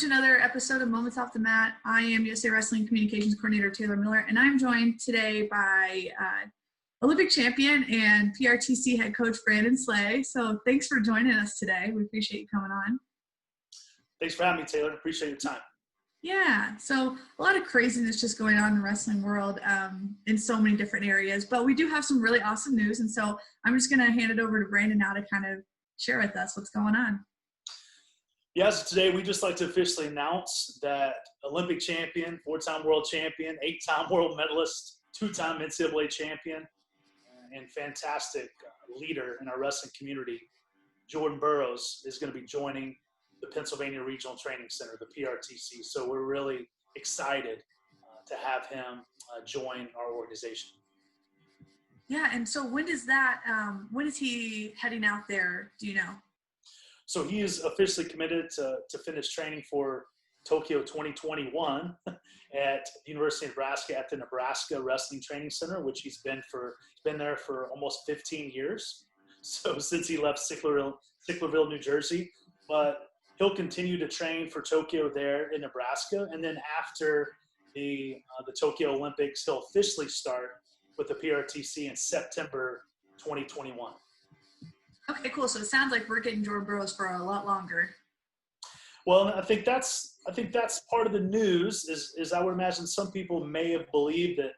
to another episode of Moments Off the Mat. I am USA Wrestling Communications Coordinator Taylor Miller, and I'm joined today by Olympic champion and PRTC head coach Brandon Slay. So thanks for joining us today. We appreciate you coming on. Thanks for having me, Taylor. Appreciate your time. Yeah, so a lot of craziness just going on in the wrestling world in so many different areas, but we do have some really awesome news, and so I'm just going to hand it over to Brandon now to kind of share with us what's going on. Yes, today we just like to officially announce that Olympic champion, 4-time world champion, 8-time world medalist, 2-time NCAA champion, and fantastic leader in our wrestling community, Jordan Burroughs, is going to be joining the Pennsylvania Regional Training Center, the PRTC. So we're really excited to have him join our organization. Yeah, and so when is he heading out there? Do you know? So he is officially committed to finish training for Tokyo 2021 at the University of Nebraska at the Nebraska Wrestling Training Center, which he's been there for almost 15 years. So since he left Sicklerville, New Jersey, but he'll continue to train for Tokyo there in Nebraska, and then after the Tokyo Olympics, he'll officially start with the PRTC in September 2021. Okay, cool. So it sounds like we're getting Jordan Burroughs for a lot longer. Well, I think that's part of the news. Is I would imagine some people may have believed that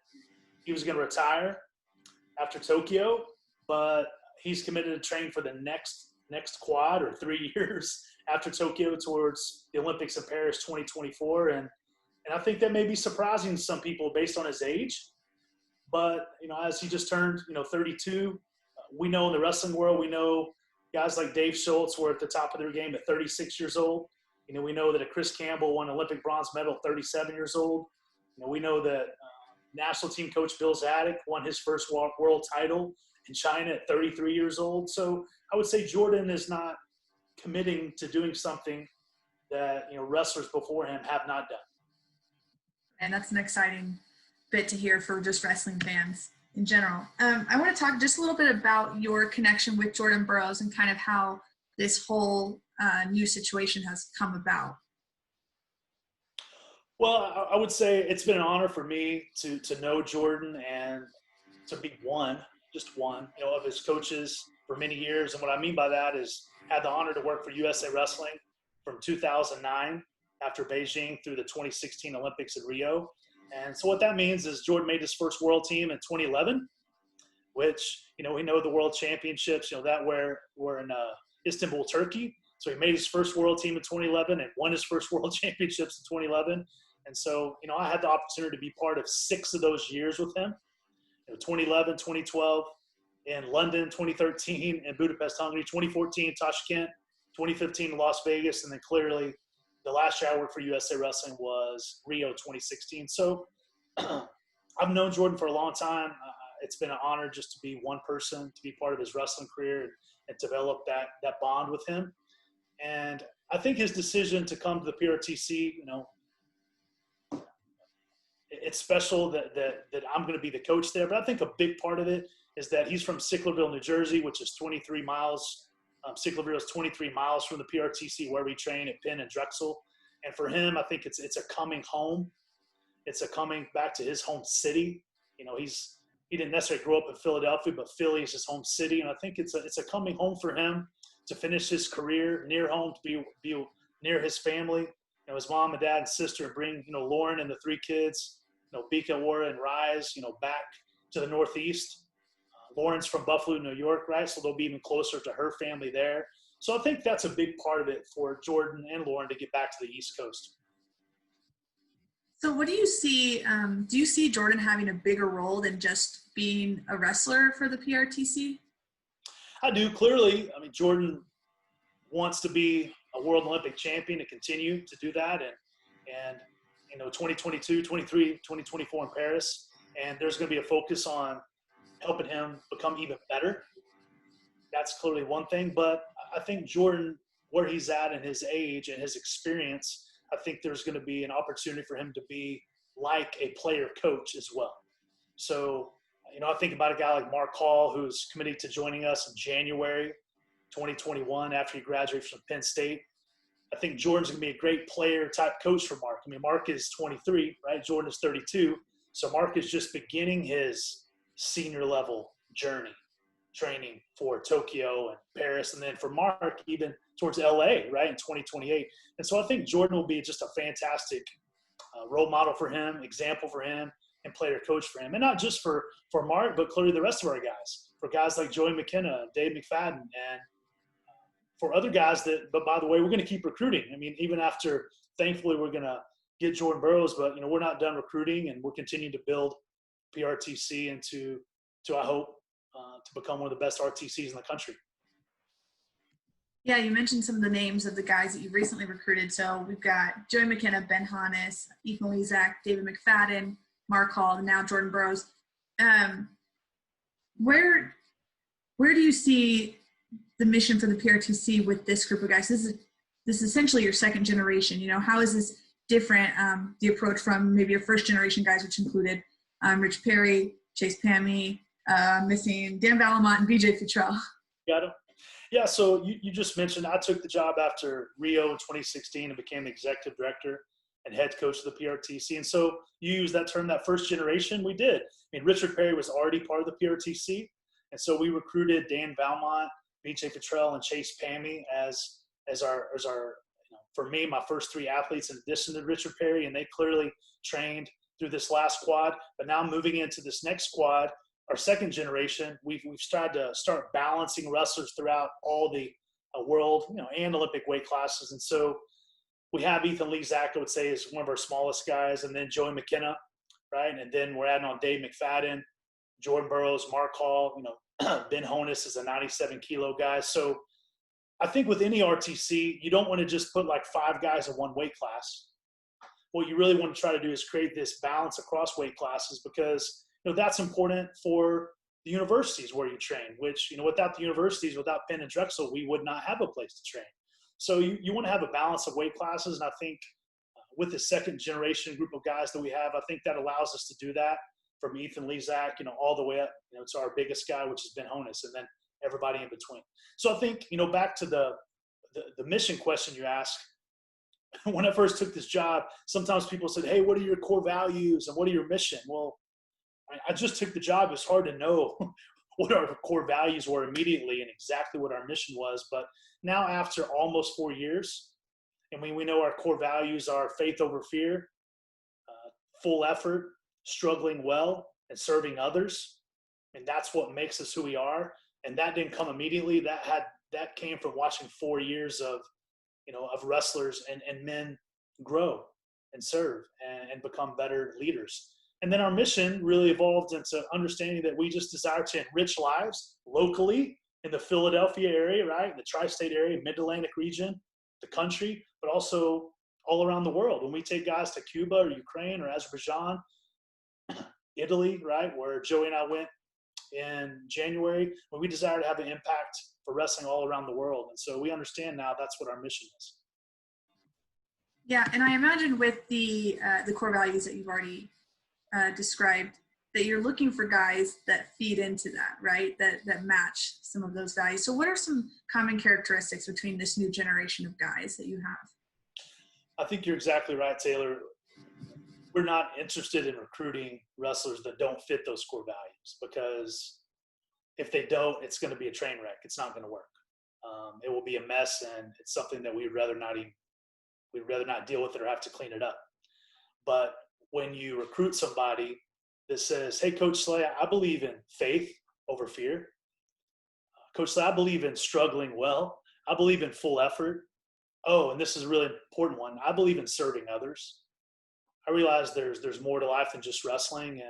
he was going to retire after Tokyo, but he's committed to train for the next quad or 3 years after Tokyo towards the Olympics in Paris 2024, and I think that may be surprising to some people based on his age. But as he just turned 32. We know in the wrestling world, we know guys like Dave Schultz were at the top of their game at 36 years old. We know that Chris Campbell won an Olympic bronze medal at 37 years old. We know that national team coach Bill Zadek won his first world title in China at 33 years old. So I would say Jordan is not committing to doing something that wrestlers before him have not done. And that's an exciting bit to hear for just wrestling fans in general. I want to talk just a little bit about your connection with Jordan Burroughs and kind of how this whole new situation has come about. Well, I would say it's been an honor for me to know Jordan and to be just one of his coaches for many years. And what I mean by that is had the honor to work for USA Wrestling from 2009 after Beijing through the 2016 Olympics in Rio. And so what that means is Jordan made his first world team in 2011, which, we know the world championships, that were in Istanbul, Turkey. So he made his first world team in 2011 and won his first world championships in 2011. And so, I had the opportunity to be part of 6 of those years with him, 2011, 2012 in London, 2013 in Budapest, Hungary, 2014 Tashkent, 2015 in Las Vegas, and then clearly the last year I worked for USA Wrestling was Rio 2016. So I've known Jordan for a long time. It's been an honor just to be one person, to be part of his wrestling career and develop that bond with him. And I think his decision to come to the PRTC, it's special that I'm going to be the coach there. But I think a big part of it is that he's from Sicklerville, New Jersey, which is 23 miles. Sicklerville is 23 miles from the PRTC where we train at Penn and Drexel. And for him, I think it's a coming home. It's a coming back to his home city. He didn't necessarily grow up in Philadelphia, but Philly is his home city. And I think it's a coming home for him to finish his career near home, to be near his family, his mom and dad and sister, and bring, Lauren and the 3 kids, Bika, Wara, and Rise, back to the Northeast. Lauren's from Buffalo, New York, right? So they'll be even closer to her family there. So I think that's a big part of it for Jordan and Lauren to get back to the East Coast. So what do you see? Do you see Jordan having a bigger role than just being a wrestler for the PRTC? I do, clearly. I mean, Jordan wants to be a world Olympic champion and continue to do that. And 2022, 23, 2024 in Paris. And there's going to be a focus on helping him become even better. That's clearly one thing. But I think Jordan, where he's at in his age and his experience, I think there's going to be an opportunity for him to be like a player coach as well. So, I think about a guy like Mark Hall, who's committed to joining us in January 2021 after he graduates from Penn State. I think Jordan's going to be a great player type coach for Mark. I mean, Mark is 23, right? Jordan is 32. So Mark is just beginning his senior level journey, training for Tokyo and Paris. And then for Mark, even towards LA, right, in 2028. And so I think Jordan will be just a fantastic role model for him, example for him, and player coach for him. And not just for Mark, but clearly the rest of our guys, for guys like Joey McKenna, Dave McFadden, and for other guys that, but by the way, we're going to keep recruiting. I mean, even after, thankfully, we're going to get Jordan Burroughs, but, we're not done recruiting, and we're continuing to build PRTC into, I hope, to become one of the best RTCs in the country. Yeah, you mentioned some of the names of the guys that you've recently recruited. So we've got Joey McKenna, Ben Hannes, Ethan Lezak, David McFadden, Mark Hall, and now Jordan Burroughs. Where do you see the mission for the PRTC with this group of guys? This is essentially your second generation. How is this different, the approach from maybe your first generation guys, which included Rich Perry, Chase Pammy, missing Dan Valamont, and BJ Futrell? Got him. Yeah, so you just mentioned I took the job after Rio in 2016 and became the executive director and head coach of the PRTC. And so you use that term, that first generation, we did. I mean, Richard Perry was already part of the PRTC. And so we recruited Dan Valmont, BJ Futrell, and Chase Pammy as our for me, my first three athletes in addition to Richard Perry, and they clearly trained through this last squad. But now moving into this next squad, our second generation, we've tried to start balancing wrestlers throughout all the world, and Olympic weight classes. And so we have Ethan Lezak, I would say, is one of our smallest guys, and then Joey McKenna, right? And then we're adding on Dave McFadden, Jordan Burroughs, Mark Hall, Ben Honus is a 97-kilo guy. So I think with any RTC, you don't want to just put like 5 guys in one weight class. What you really want to try to do is create this balance across weight classes, because that's important for the universities where you train, which, without the universities, without Penn and Drexel, we would not have a place to train. So you want to have a balance of weight classes. And I think with the second generation group of guys that we have, I think that allows us to do that, from Ethan Lezak, all the way up, to our biggest guy, which is Ben Honus, and then everybody in between. So I think, back to the mission question you asked, when I first took this job, sometimes people said, hey, what are your core values and what are your mission? Well, I just took the job. It's hard to know what our core values were immediately and exactly what our mission was. But now, after almost 4 years, and we know our core values are faith over fear, full effort, struggling well, and serving others. And that's what makes us who we are. And that didn't come immediately. That came from watching 4 years of wrestlers and men grow and serve and become better leaders. And then our mission really evolved into understanding that we just desire to enrich lives locally in the Philadelphia area, right? The tri-state area, mid-Atlantic region, the country, but also all around the world. When we take guys to Cuba or Ukraine or Azerbaijan, Italy, right, where Joey and I went in January, when we desire to have an impact for wrestling all around the world. And so we understand now that's what our mission is. Yeah, and I imagine with the core values that you've already described, that you're looking for guys that feed into that, right? That match some of those values. So what are some common characteristics between this new generation of guys that you have? I think you're exactly right, Taylor. We're not interested in recruiting wrestlers that don't fit those core values, because if they don't, it's going to be a train wreck. It's not going to work. It will be a mess, and it's something that we'd rather not deal with it or have to clean it up. But when you recruit somebody that says, hey, Coach Slay, I believe in faith over fear. Coach Slay, I believe in struggling well. I believe in full effort. Oh, and this is a really important one. I believe in serving others. I realize there's more to life than just wrestling,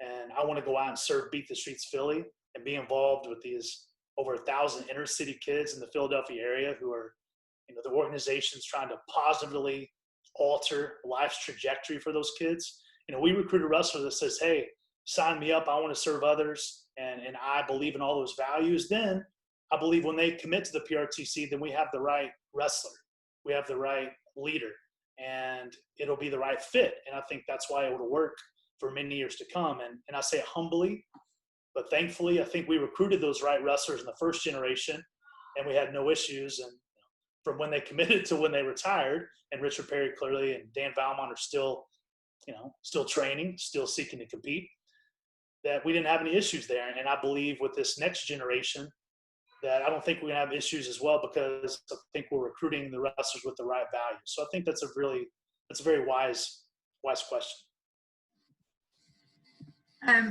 and I want to go out and serve Beat the Streets Philly and be involved with these over 1,000 inner city kids in the Philadelphia area who are, the organization's trying to positively alter life's trajectory for those kids. We recruit a wrestler that says, hey, sign me up. I want to serve others. And I believe in all those values. Then I believe when they commit to the PRTC, then we have the right wrestler. We have the right leader, and it'll be the right fit. And I think that's why it will work for many years to come. And I say it humbly, but thankfully, I think we recruited those right wrestlers in the first generation, and we had no issues. And from when they committed to when they retired, and Richard Perry clearly and Dan Valmont are still, still training, still seeking to compete, that we didn't have any issues there. And I believe with this next generation that I don't think we're going to have issues as well, because I think we're recruiting the wrestlers with the right values. So I think that's a very wise question.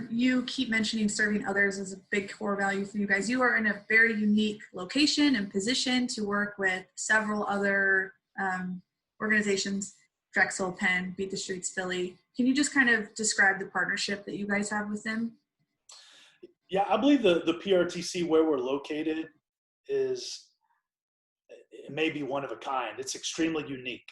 You keep mentioning serving others as a big core value for you guys. You are in a very unique location and position to work with several other organizations, Drexel, Penn, Beat the Streets, Philly. Can you just kind of describe the partnership that you guys have with them? Yeah, I believe the PRTC where we're located it may be one of a kind. It's extremely unique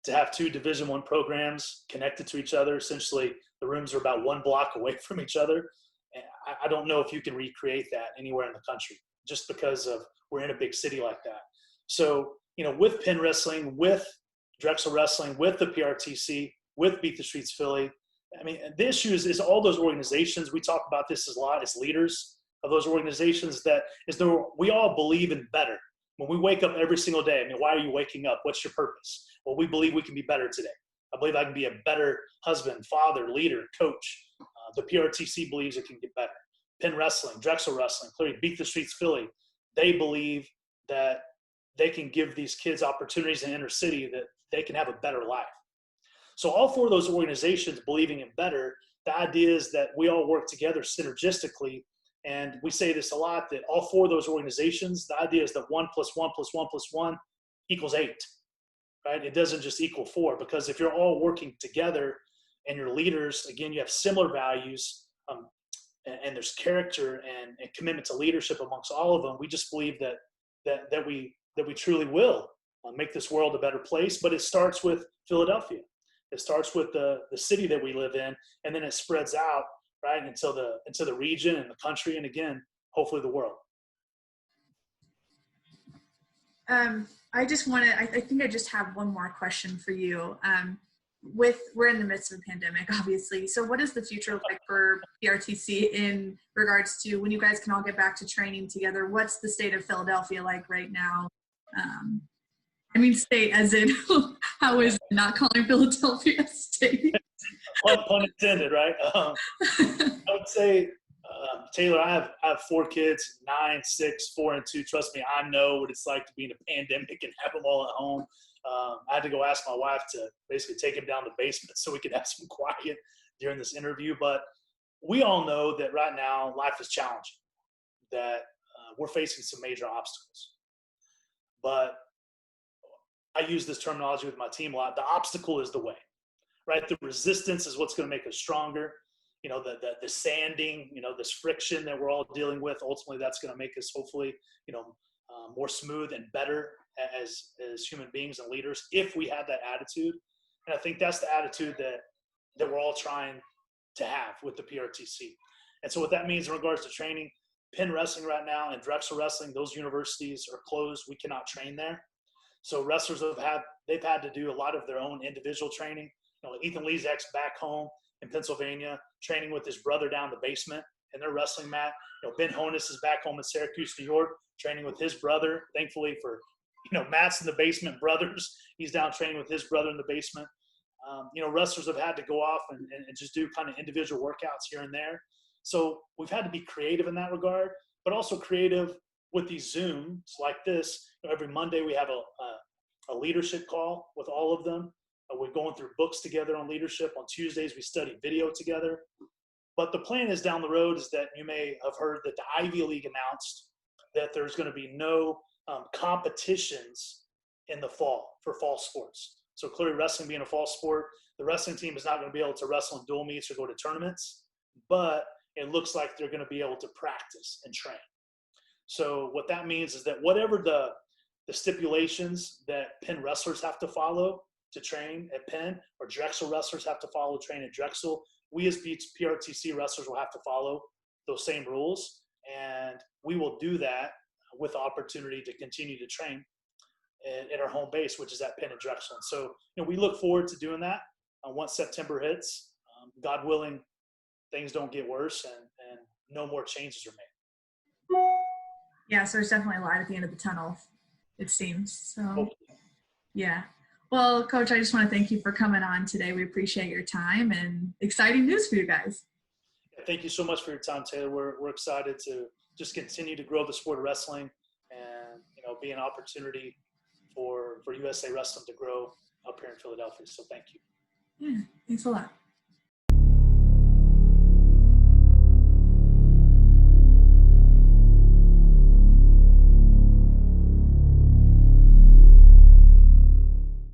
to have two Division I programs connected to each other. Essentially, the rooms are about 1 block away from each other. And I don't know if you can recreate that anywhere in the country, just because we're in a big city like that. So, with Penn Wrestling, with Drexel Wrestling, with the PRTC, with Beat the Streets Philly, I mean, the issue is all those organizations, we talk about this a lot as leaders of those organizations, we all believe in better. When we wake up every single day, I mean, why are you waking up? What's your purpose? Well, we believe we can be better today. I believe I can be a better husband, father, leader, coach. The PRTC believes it can get better. Penn Wrestling, Drexel Wrestling, clearly Beat the Streets Philly, they believe that they can give these kids opportunities in the inner city that they can have a better life. So all 4 of those organizations believing in better, the idea is that we all work together synergistically. And we say this a lot, that all 4 of those organizations, the idea is that 1 + 1 + 1 + 1 = 8, right? It doesn't just equal 4, because if you're all working together and your leaders, again, you have similar values, and there's character and commitment to leadership amongst all of them. We just believe that we truly will make this world a better place. But it starts with Philadelphia. It starts with the city that we live in, and then it spreads out, right, into the region and the country, and again, hopefully the world. I think I just have one more question for you. We're in the midst of a pandemic, obviously. So what does the future look like for PRTC in regards to when you guys can all get back to training together? What's the state of Philadelphia like right now? State as in, how is it not calling Philadelphia state? Pun intended, right? I would say, Taylor, I have 4 kids, 9, 6, 4, and 2. Trust me, I know what it's like to be in a pandemic and have them all at home. I had to go ask my wife to basically take him down the basement so we could have some quiet during this interview. But we all know that right now life is challenging, that we're facing some major obstacles. But I use this terminology with my team a lot. The obstacle is the way, right? The resistance is what's going to make us stronger. The sanding, this friction that we're all dealing with, ultimately that's going to make us hopefully, more smooth and better as human beings and leaders if we have that attitude. And I think that's the attitude that we're all trying to have with the PRTC. And so what that means in regards to training, Penn Wrestling right now and Drexel Wrestling, those universities are closed. We cannot train there. So wrestlers they've had to do a lot of their own individual training. Ethan Lezak's back home in Pennsylvania, training with his brother down the basement in their wrestling mat. Ben Honus is back home in Syracuse, New York, training with his brother. Thankfully for, Matt's in the basement brothers, he's down training with his brother in the basement. Wrestlers have had to go off and just do kind of individual workouts here and there. So we've had to be creative in that regard, but also creative with these Zooms like this. Every Monday we have a leadership call with all of them. We're going through books together on leadership. On Tuesdays, we study video together. But the plan is down the road is that you may have heard that the Ivy League announced that there's going to be no competitions in the fall for fall sports. So clearly wrestling being a fall sport, the wrestling team is not going to be able to wrestle in dual meets or go to tournaments, but it looks like they're going to be able to practice and train. So what that means is that whatever the stipulations that Penn wrestlers have to follow to train at Penn, or Drexel wrestlers have to follow to train at Drexel, we as PRTC wrestlers will have to follow those same rules. And we will do that with the opportunity to continue to train at our home base, which is at Penn and Drexel. And so, we look forward to doing that once September hits. God willing, things don't get worse and no more changes are made. Yeah, so there's definitely a light at the end of the tunnel it seems. So, Hopefully. yeah. Well, Coach, I just want to thank you for coming on today. We appreciate your time and exciting news for you guys. Thank you so much for your time, Taylor. We're excited to just continue to grow the sport of wrestling and, be an opportunity for USA Wrestling to grow up here in Philadelphia. So thank you. Yeah, thanks a lot.